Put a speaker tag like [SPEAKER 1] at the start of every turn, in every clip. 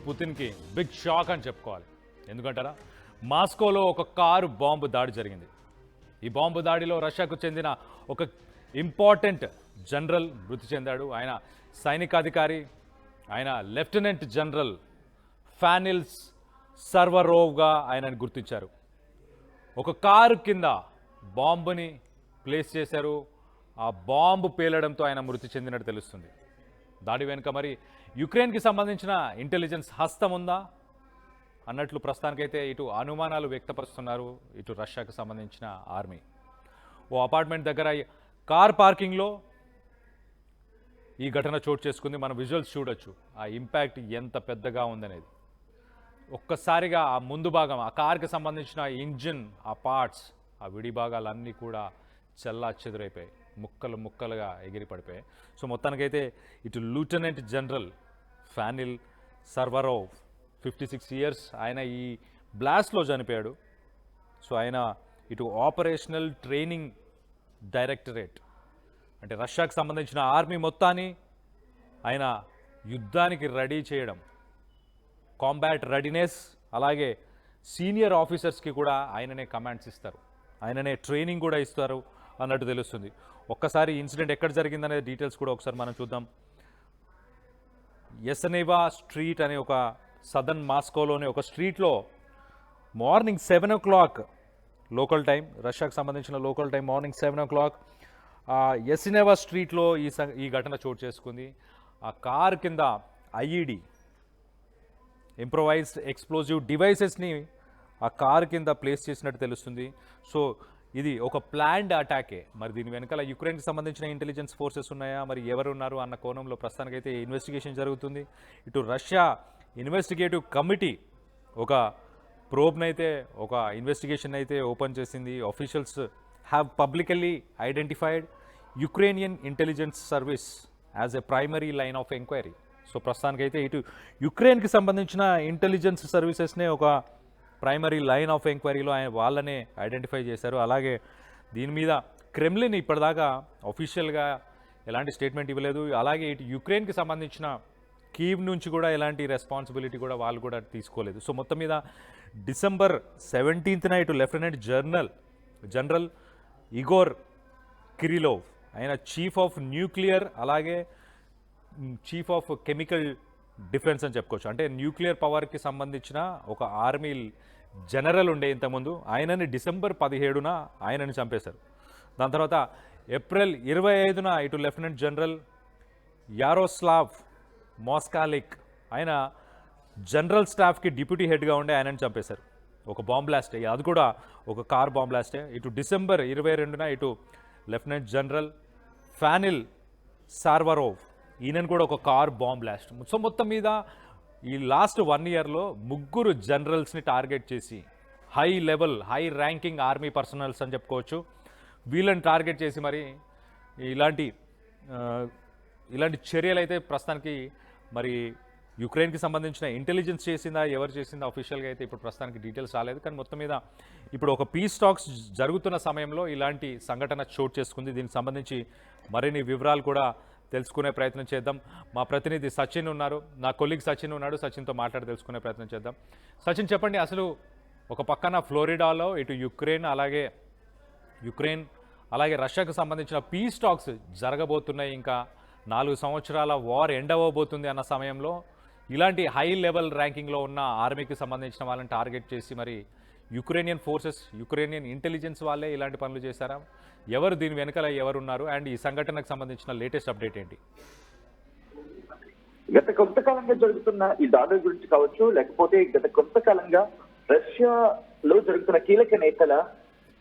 [SPEAKER 1] పుతిన్కి big shock అని చెప్పుకోవాలి. ఎందుకంటారా, మాస్కోలో ఒక కారు బాంబు దాడి జరిగింది. ఈ బాంబు దాడిలో రష్యాకు చెందిన ఒక ఇంపార్టెంట్ జనరల్ మృతి చెందాడు. ఆయన సైనికాధికారి, ఆయన లెఫ్టినెంట్ జనరల్ ఫానిల్స్ సర్వరోవ్గా ఆయనను గుర్తించారు. ఒక కారు కింద బాంబుని ప్లేస్ చేశారు. ఆ బాంబు పేలడంతో ఆయన మృతి చెందినట్టు తెలుస్తుంది. దాడి వెనుక మరి యుక్రెయిన్కి సంబంధించిన ఇంటెలిజెన్స్ హస్తం ఉందా అన్నట్లు ప్రస్తుతానికైతే ఇటు అనుమానాలు వ్యక్తపరుస్తున్నారు ఇటు రష్యాకు సంబంధించిన ఆర్మీ. ఓ అపార్ట్మెంట్ దగ్గర కార్ పార్కింగ్లో ఈ ఘటన చోటు చేసుకుంది. మనం విజువల్స్ చూడొచ్చు, ఆ ఇంపాక్ట్ ఎంత పెద్దగా ఉందనేది. ఒక్కసారిగా ఆ ముందు భాగం, ఆ కార్కి సంబంధించిన ఇంజిన్, ఆ పార్ట్స్, ఆ విడి భాగాలన్నీ కూడా చెల్లా చెదురైపోయాయి, ముక్కలు ముక్కలుగా ఎగిరి పడిపోయాయి. సో మొత్తానికైతే ఇటు లూటెనెంట్ జనరల్ ఫానిల్ సర్వరోవ్ 56 ఇయర్స్, ఆయన ఈ బ్లాస్ట్లో చనిపోయాడు. సో ఆయన ఇటు ఆపరేషనల్ ట్రైనింగ్ డైరెక్టరేట్, అంటే రష్యాకు సంబంధించిన ఆర్మీ మొత్తాన్ని ఆయన యుద్ధానికి రెడీ చేయడం, కాంబాట్ రెడీనెస్, అలాగే సీనియర్ ఆఫీసర్స్కి కూడా ఆయననే కమాండ్స్ ఇస్తారు, ఆయననే ట్రైనింగ్ కూడా ఇస్తారు అన్నట్టు తెలుస్తుంది. ఒక్కసారి ఇన్సిడెంట్ ఎక్కడ జరిగిందనే డీటెయిల్స్ కూడా ఒకసారి మనం చూద్దాం. యసనేవా స్ట్రీట్ అనే ఒక సదర్న్ మాస్కోలోని ఒక స్ట్రీట్లో మార్నింగ్ 7 o'clock లోకల్ టైం, రష్యాకు సంబంధించిన లోకల్ టైం మార్నింగ్ 7 o'clock యసనేవా స్ట్రీట్లో ఈ ఘటన చోటు చేసుకుంది. ఆ కార్ కింద ఐఈడి, ఇంప్రొవైజ్డ్ ఎక్స్ప్లోజివ్ డివైసెస్ని ఆ కార్ కింద ప్లేస్ చేసినట్టు తెలుస్తుంది. సో ఇది ఒక ప్లాన్డ్ అటాకే. మరి దీని వెనకాల యుక్రెయిన్కి సంబంధించిన ఇంటెలిజెన్స్ ఫోర్సెస్ ఉన్నాయా, మరి ఎవరు ఉన్నారు అన్న కోణంలో ప్రస్తుతానికైతే ఇన్వెస్టిగేషన్ జరుగుతుంది. ఇటు రష్యా ఇన్వెస్టిగేటివ్ కమిటీ ఒక ప్రోబ్నైతే, ఒక ఇన్వెస్టిగేషన్ అయితే ఓపెన్ చేసింది. Officials have publicly identified Ukrainian intelligence service as a primary line of enquiry. So ప్రస్తుతానికైతే ఇటు యుక్రెయిన్కి సంబంధించిన ఇంటెలిజెన్స్ సర్వీసెస్నే ఒక ప్రైమరీ లైన్ ఆఫ్ ఎంక్వైరీలో వాళ్ళనే ఐడెంటిఫై చేశారు. అలాగే దీని మీద క్రెమ్లిన్ ఇప్పటిదాకా అఫీషియల్గా ఎలాంటి స్టేట్మెంట్ ఇవ్వలేదు. అలాగే ఇటు యుక్రెయిన్కి సంబంధించిన కీవ్ నుంచి కూడా ఎలాంటి రెస్పాన్సిబిలిటీ కూడా వాళ్ళు కూడా తీసుకోలేదు. సో మొత్తం మీద December 17th ఇటు లెఫ్టినెంట్ జనరల్ ఇగోర్ కిరిలోవ్, ఆయన చీఫ్ ఆఫ్ న్యూక్లియర్, అలాగే చీఫ్ ఆఫ్ కెమికల్ డిఫెన్స్ అని చెప్పుకోవచ్చు. అంటే న్యూక్లియర్ పవర్కి సంబంధించిన ఒక ఆర్మీ జనరల్ ఉండే ఇంతకుముందు, ఆయనని December 17న ఆయనని చంపేశారు. దాని తర్వాత April 25న ఇటు లెఫ్టినెంట్ జనరల్ యారోస్లావ్ మోస్కాలిక్, ఆయన జనరల్ స్టాఫ్కి డిప్యూటీ హెడ్గా ఉండే ఆయనని చంపేశారు. ఒక బాంబ్ బ్లాస్టే, అది కూడా ఒక కార్ బాంబ్ బ్లాస్టే. ఇటు December 22న ఇటు లెఫ్టినెంట్ జనరల్ ఫానిల్ సార్వరోవ్, ఈయనను కూడా ఒక కార్ బాంబ్ బ్లాస్ట్. సో మొత్తం మీద ఈ లాస్ట్ 1 yearలో 3 జనరల్స్ని టార్గెట్ చేసి, హై ర్యాంకింగ్ ఆర్మీ పర్సనల్స్ అని చెప్పుకోవచ్చు, వీళ్ళని టార్గెట్ చేసి మరి ఇలాంటి చర్యలు అయితే ప్రస్తుతానికి మరి యుక్రెయిన్కి సంబంధించిన ఇంటెలిజెన్స్ చేసిందా, ఎవరు చేసిందా అఫీషియల్గా అయితే ఇప్పుడు ప్రస్తుతానికి డీటెయిల్స్ రాలేదు. కానీ మొత్తం మీద ఇప్పుడు ఒక పీస్ టాక్స్ జరుగుతున్న సమయంలో ఇలాంటి సంఘటన చోటు చేసుకుంది. దీనికి సంబంధించి మరిన్ని వివరాలు కూడా తెలుసుకునే ప్రయత్నం చేద్దాం. మా ప్రతినిధి సచిన్ ఉన్నారు, నా కొలీగ్ సచిన్ ఉన్నాడు, సచిన్తో మాట్లాడి తెలుసుకునే ప్రయత్నం చేద్దాం. సచిన్ చెప్పండి, అసలు ఒక పక్కన ఫ్లోరిడాలో ఇటు యుక్రెయిన్ అలాగే రష్యాకు సంబంధించిన పీస్ టాక్స్ జరగబోతున్నాయి, ఇంకా 4 సంవత్సరాల వార్ ఎండ్ అవ్వబోతుంది అన్న సమయంలో ఇలాంటి హై లెవెల్ ర్యాంకింగ్లో ఉన్న ఆర్మీకి సంబంధించిన వాళ్ళని టార్గెట్ చేసి మరి యుక్రేనియన్ ఫోర్సెస్, యుక్రేనియన్ ఇంటెలిజెన్స్ వాళ్ళే ఇలాంటి పనులు చేశారా, ఎవరు దీని వెనకాల ఎవరున్నారు, అండ్ ఈ సంఘటనకు సంబంధించిన లేటెస్ట్ అప్డేట్ ఏంటి?
[SPEAKER 2] గత కొంతకాలంగా జరుగుతున్న ఈ దాడుల గురించి కావచ్చు, లేకపోతే గత కొంతకాలంగా రష్యాలో జరుగుతున్న కీలక నేతల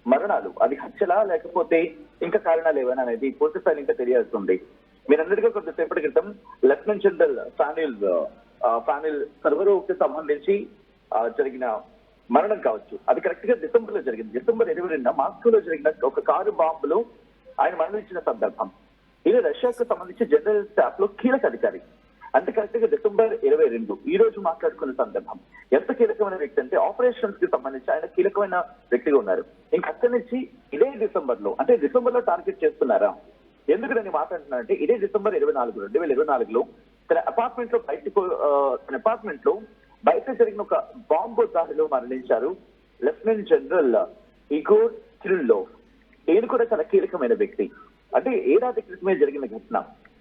[SPEAKER 2] మరణాలు, అది హత్యలా లేకపోతే ఇంకా కారణాలు ఏమైనా అనేది పూర్తి స్థాయి ఇంకా తెలియాల్సింది. మీరందరికీ కొంతసేపటి క్రితం లెఫ్టినెంట్ జనరల్ ఫానిల్ సర్వరోవ్కి సంబంధించి జరిగిన మరణం కావచ్చు, అది కరెక్ట్ గా డిసెంబర్లో జరిగింది. December 22న మాస్కోలో జరిగిన ఒక కారు బాంబులో ఆయన మరణించిన సందర్భం. ఇది రష్యాకు సంబంధించి జనరల్ స్టాఫ్ లో కీలక అధికారి. అంటే కరెక్ట్ గా December 22 ఈ రోజు మాట్లాడుకున్న సందర్భం. ఎంత కీలకమైన వ్యక్తి అంటే ఆపరేషన్స్ కి సంబంధించి ఆయన కీలకమైన వ్యక్తిగా ఉన్నారు. ఇంకా అక్కడి నుంచి ఇదే డిసెంబర్ లో టార్గెట్ చేస్తున్నారా? ఎందుకు నేను మాట్లాడుతున్నా అంటే ఇదే December 24, 2024లో తన అపార్ట్మెంట్ లో తన అపార్ట్మెంట్ లో బయట జరిగిన ఒక బాంబు దాడిలో మరణించారు లెఫ్టినెంట్ జనరల్ ఇగోర్ కిరిల్లోవ్. ఈయన కూడా చాలా కీలకమైన వ్యక్తి. అంటే ఏడాది క్రితమే జరిగిన ఘటన.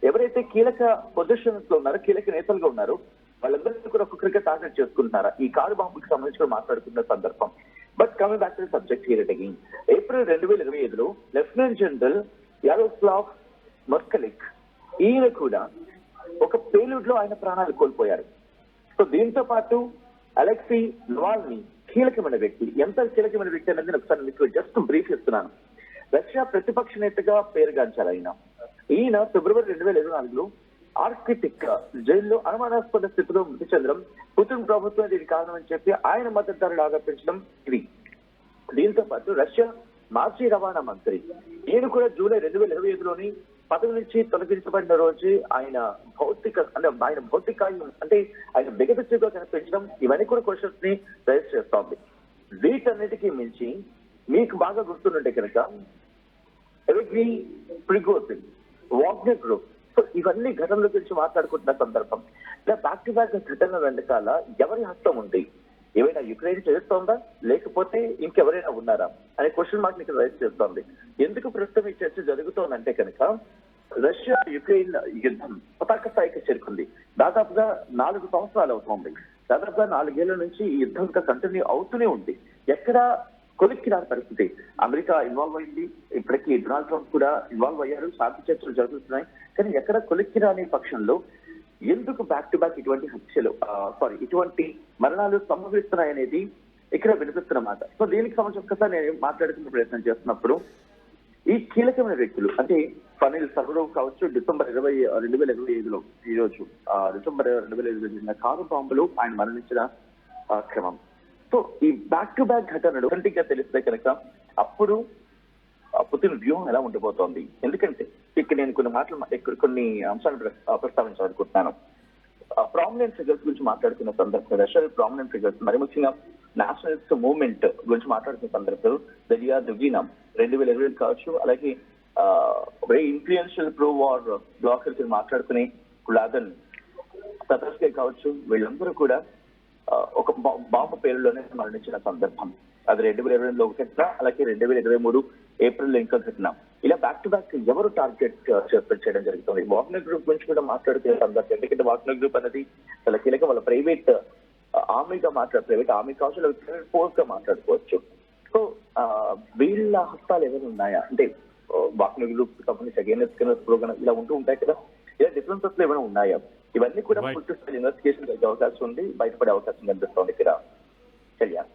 [SPEAKER 2] ఎవరైతే కీలక పొజిషన్స్ లో ఉన్నారో, కీలక నేతలుగా ఉన్నారో, వాళ్ళందరినీ కూడా ఒక్కొక్కరిగా టార్గెట్ చేసుకుంటున్నారా ఈ కారు బాంబుకి సంబంధించి కూడా మాట్లాడుకున్న సందర్భం. But coming back to subject here again, April 2025లో లెఫ్టినెంట్ జనరల్ యారోస్లావ్ మస్కలిక్ ఈయన కూడా ఒక పేలుడ్ లో ఆయన ప్రాణాలు కోల్పోయారు. సో దీంతో పాటు అలెక్సీ నవాల్నీ కీలకమైన వ్యక్తి. ఎంత కీలకమైన వ్యక్తి అనేది నేను ఒకసారి మీకు జస్ట్ బ్రీఫ్ ఇస్తున్నాను. రష్యా ప్రతిపక్ష నేతగా పేరుగాంచారు ఆయన. ఈయన ఫిబ్రవరి 2024లో ఆర్కిటిక్ జైల్లో అనుమానాస్పద స్థితిలో మృతి చెందడం, పుతిన్ ప్రభుత్వం దీనికి కారణం అని చెప్పి ఆయన మద్దతుదారులు ఆరోపించడం ఇది. దీంతో పాటు రష్యా మాజీ రవాణా మంత్రి ఈయన కూడా జూలై 2025లోని పదవి నుంచి తొలగించబడిన రోజు ఆయన భౌతికాయం అంటే ఆయన బిగదచ్చుగా కనిపించడం, ఇవన్నీ కూడా క్వశ్చన్స్ ని రైజ్ చేస్తోంది. వీటన్నిటికీ మించి మీకు బాగా గుర్తుంటే కనుక ఎవగ్రీ ప్రిగోజిన్, వాగ్నర్ గ్రూప్, సో ఇవన్నీ ఘటనల గురించి మాట్లాడుకుంటున్న సందర్భం. ఇలా బ్యాక్ టు బ్యాక్ ఘటనల వెనకాల ఎవరి హస్తం ఉంది? ఏమైనా యుక్రెయిన్ చేస్తోందా, లేకపోతే ఇంకెవరైనా ఉన్నారా అనే క్వశ్చన్ మార్క్ ఇక్కడ రైజ్ చేస్తోంది. ఎందుకు ప్రస్తుతం ఈ చర్చ జరుగుతోందంటే కనుక రష్యా యుక్రెయిన్ యుద్ధం పతాక స్థాయికి చేరుకుంది. దాదాపుగా 4 సంవత్సరాలు అవుతోంది. దాదాపుగా 4 ఏళ్ల నుంచి ఈ యుద్ధం కంటిన్యూ అవుతూనే ఉంది. ఎక్కడ కొలిక్కి రాని పరిస్థితి. అమెరికా ఇన్వాల్వ్ అయింది, ఇప్పటికీ డొనాల్డ్ ట్రంప్ కూడా ఇన్వాల్వ్ అయ్యారు, శాంతి చర్చలు జరుగుతున్నాయి. కానీ ఎక్కడ కొలిక్కి రాని పక్షంలో ఎందుకు బ్యాక్ టు బ్యాక్ ఇటువంటి హత్యలు ఇటువంటి మరణాలు సంభవిస్తున్నాయనేది ఇక్కడ వినిపిస్తున్నమాట. సో దీనికి సంబంధించి ఒక్కసారి నేను మాట్లాడుకునే ప్రయత్నం చేస్తున్నప్పుడు ఈ కీలకమైన వ్యక్తులు అంటే ఫనిల్ సర్వరోవ్ కావచ్చు, డిసెంబర్ 2025లో ఈ రోజు డిసెంబర్ 2025 కారు బాంబులు ఆయన మరణించిన క్రమం. సో ఈ బ్యాక్ టు బ్యాక్ ఘటనలు కంటిగా తెలిస్తే కనుక అప్పుడు పుతిన్ వ్యూహం ఎలా ఉండిపోతోంది. ఎందుకంటే ఇక్కడ నేను కొన్ని అంశాలు ప్రస్తావించాలనుకుంటున్నాను. ప్రామినెంట్ ఫిగర్స్ గురించి మాట్లాడుకున్న సందర్భంలో, రష్యా ప్రామినెంట్ ఫిగర్స్ మరి ముఖ్యంగా నేషనలిస్ట్ మూవ్మెంట్ గురించి మాట్లాడుతున్న సందర్భంలో దరియా దుగినా 2020 కావచ్చు, అలాగే very influential pro war blocker మాట్లాడుకునే లాదన్ తతర్స్కే కావచ్చు, వీళ్ళందరూ కూడా ఒక బాంబు పేరులోనే మరణించిన సందర్భం. అది 2020లో ఒక ఘటన, అలాగే 2023 ఏప్రిల్లో ఇంకో ఘటన. ఇలా బ్యాక్ టు బ్యాక్ ఎవరు టార్గెట్ చేయడం జరుగుతుంది. వాగ్నర్ గ్రూప్ గురించి కూడా మాట్లాడుతున్న సందర్భం. ఎందుకంటే వాగ్నర్ గ్రూప్ అనేది చాలా కీలక. వాళ్ళ ప్రైవేట్ ఆర్మీగా ప్రైవేట్ ఆర్మీ కావచ్చు, లేదా ప్రైవేట్ ఫోర్స్ గా మాట్లాడుకోవచ్చు. సో వీళ్ళ హస్తాలు ఎవరు ఉన్నాయా అంటే వాగ్నర్ గ్రూప్ సంబంధించి అగైనెస్ట్ ప్రోగ్రామ్ ఇలా ఉంటూ ఉంటాయి కదా, ఇలా డిఫరెన్సెస్ ఏమైనా ఉన్నాయా? ఇవన్నీ కూడా పూర్తి స్థాయి ఇన్వెస్టిగేషన్ జరిగే అవకాశం ఉంది, బయటపడే అవకాశం కనిపిస్తోంది ఇక్కడ. కళ్యాణ్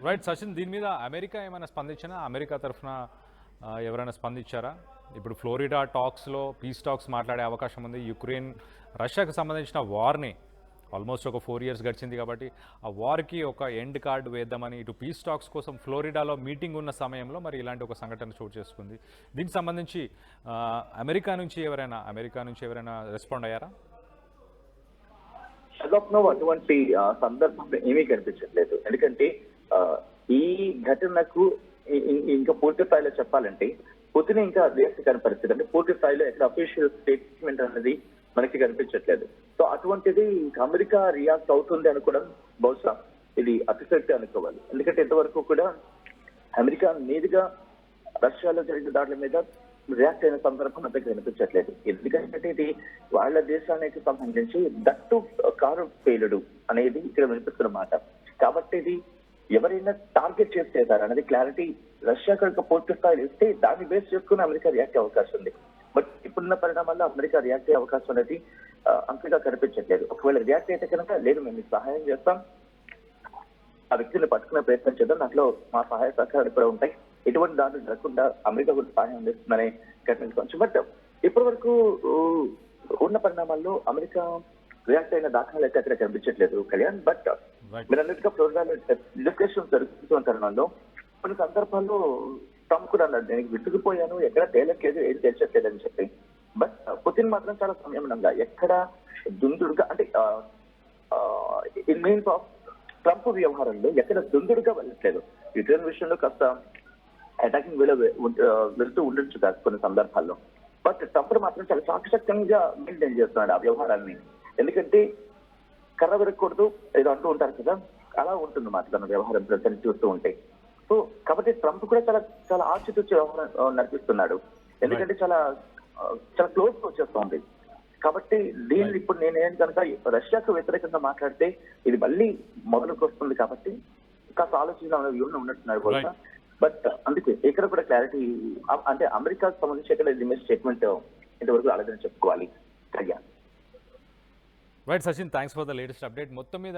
[SPEAKER 1] రైట్ సచిన్, దీని మీద అమెరికా ఏమైనా స్పందించినా, అమెరికా తరఫున ఎవరైనా స్పందించారా? ఇప్పుడు ఫ్లోరిడా టాక్స్లో పీస్ టాక్స్ మాట్లాడే అవకాశం ఉంది. యుక్రెయిన్ రష్యాకు సంబంధించిన వార్ని ఆల్మోస్ట్ ఒక 4 years గడిచింది కాబట్టి ఆ వార్కి ఒక ఎండ్ కార్డ్ వేద్దామని ఇటు పీస్ టాక్స్ కోసం ఫ్లోరిడాలో మీటింగ్ ఉన్న సమయంలో మరి ఇలాంటి ఒక సంఘటన చోటు చేసుకుంది. దీనికి సంబంధించి అమెరికా నుంచి ఎవరైనా రెస్పాండ్ అయ్యారా?
[SPEAKER 2] అటువంటి సందర్భం ఏమీ కనిపించట్లేదు. ఎందుకంటే ఈ ఘటనకు ఇంకా పూర్తి స్థాయిలో చెప్పాలంటే పుతిన్ ఇంకా రియాక్ట్ కాని పరిస్థితి. అంటే పూర్తి స్థాయిలో ఎక్కడ అఫీషియల్ స్టేట్మెంట్ అనేది మనకి కనిపించట్లేదు. సో అటువంటిది ఇంకా అమెరికా రియాక్ట్ అవుతుంది అనుకోవడం బహుశా ఇది అతిశక్తి అనుకోవాలి. ఎందుకంటే ఇంతవరకు కూడా అమెరికా మీదుగా రష్యాలో జరిగిన దాడుల మీద రియాక్ట్ అయిన సందర్భం అంతకు కనిపించట్లేదు. ఎందుకంటే ఇది వాళ్ళ దేశానికి సంబంధించి దట్టు కారు పేలుడు అనేది ఇక్కడ వినిపిస్తున్న మాట. కాబట్టి ఇది ఎవరైనా టార్గెట్ చేసేదారు అనేది క్లారిటీ రష్యా కనుక పూర్తి స్థాయిలో ఇస్తే దాన్ని బేస్ చేసుకుని అమెరికా రియాక్ట్ అయ్యే అవకాశం ఉంది. బట్ ఇప్పుడున్న పరిణామాల్లో అమెరికా రియాక్ట్ అయ్యే అవకాశం అనేది అంతగా కనిపించట్లేదు. ఒకవేళ రియాక్ట్ అయితే కనుక లేదు మేము మీకు సహాయం చేస్తాం, ఆ వ్యక్తిని పట్టుకునే ప్రయత్నం చేద్దాం, దాంట్లో మా సహాయ సహకారాలు కూడా ఉంటాయి, ఎటువంటి దాడులు జరగకుండా అమెరికా కూడా సహాయం అందిస్తుందనే కనిపించుకోవచ్చు. బట్ ఇప్పటి వరకు ఉన్న పరిణామాల్లో అమెరికా రియాక్ట్ అయిన దాఖలాలు అయితే అక్కడ కనిపించట్లేదు కళ్యాణ్. బట్ మీరు అన్నట్టుగా ఫ్లోరిడాలో డిస్కషన్ జరుగుతున్న తరుణంలో కొన్ని సందర్భాల్లో ట్రంప్ కూడా అన్నాడు, నేను విసిగిపోయాను, ఎక్కడ తేలట్లేదు, ఏం తెలిసట్లేదు అని చెప్పి. బట్ పుతిన్ మాత్రం చాలా సంయమనంగా ఎక్కడ దుందుడుగా అంటే ఇన్ మీన్స్ ఆఫ్ ట్రంప్ వ్యవహారంలో ఎక్కడ దుందుడుగా వెళ్ళట్లేదు. యుక్రెయిన్ విషయంలో కాస్త అటాకింగ్ వెళ్తూ ఉండొచ్చు కాదు కొన్ని సందర్భాల్లో. బట్ ట్రంప్ మాత్రం చాలా చాకచక్యంగా మెయింటైన్ చేస్తున్నాడు ఆ వ్యవహారాన్ని. ఎందుకంటే కర్ర విరగకూడదు ఏదో అంటూ ఉంటారు కదా, అలా ఉంటుంది మాట తన వ్యవహారం ప్రజలు చూస్తూ ఉంటే. సో కాబట్టి ట్రంప్ కూడా చాలా చాలా ఆచితూచి వ్యవహారం నడిపిస్తున్నాడు. ఎందుకంటే చాలా చాలా క్లోజ్ గా వచ్చేస్తోంది. కాబట్టి దీన్ని ఇప్పుడు నేనేం కనుక రష్యాకు వ్యతిరేకంగా మాట్లాడితే ఇది మళ్ళీ మొదలుకు వస్తుంది. కాబట్టి కాస్త ఆలోచన ఉన్నట్టున్నారు బహుశా. బట్ అందుకే ఇక్కడ కూడా క్లారిటీ, అంటే అమెరికాకు సంబంధించి ఎక్కడ లిమిట్ స్టేట్మెంట్ ఇంతవరకు రాలేదని చెప్పుకోవాలి.
[SPEAKER 1] Right Sachin, thanks for the latest update. మొత్తం మీద